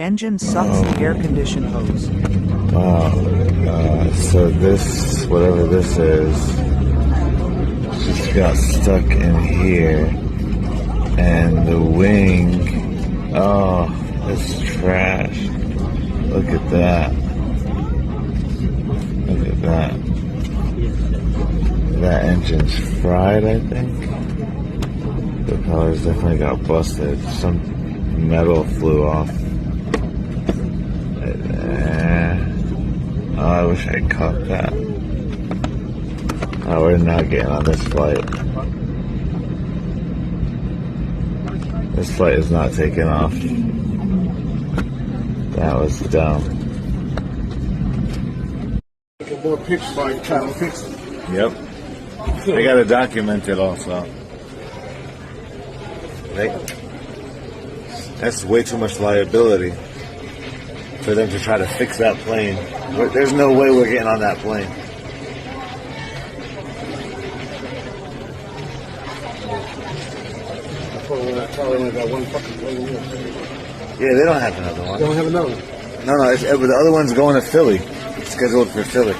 Engine sucks the air-conditioned hose. So this, whatever this is, just got stuck in here. And the wing, oh, it's trash. Look at that. Look at that. That engine's fried, I think. The propellers definitely got busted. Some metal flew off. Oh, I wish I caught that. Oh, we're not getting on this flight. This flight is not taking off. That was dumb. More pictures by trying to fix it. Yep. They gotta document it also. That's way too much liability for them to try to fix that plane. There's no way we're getting on that plane. I only got one fucking plane here. Yeah, they don't have another one. They don't have another one. No, the other one's going to Philly. It's scheduled for Philly.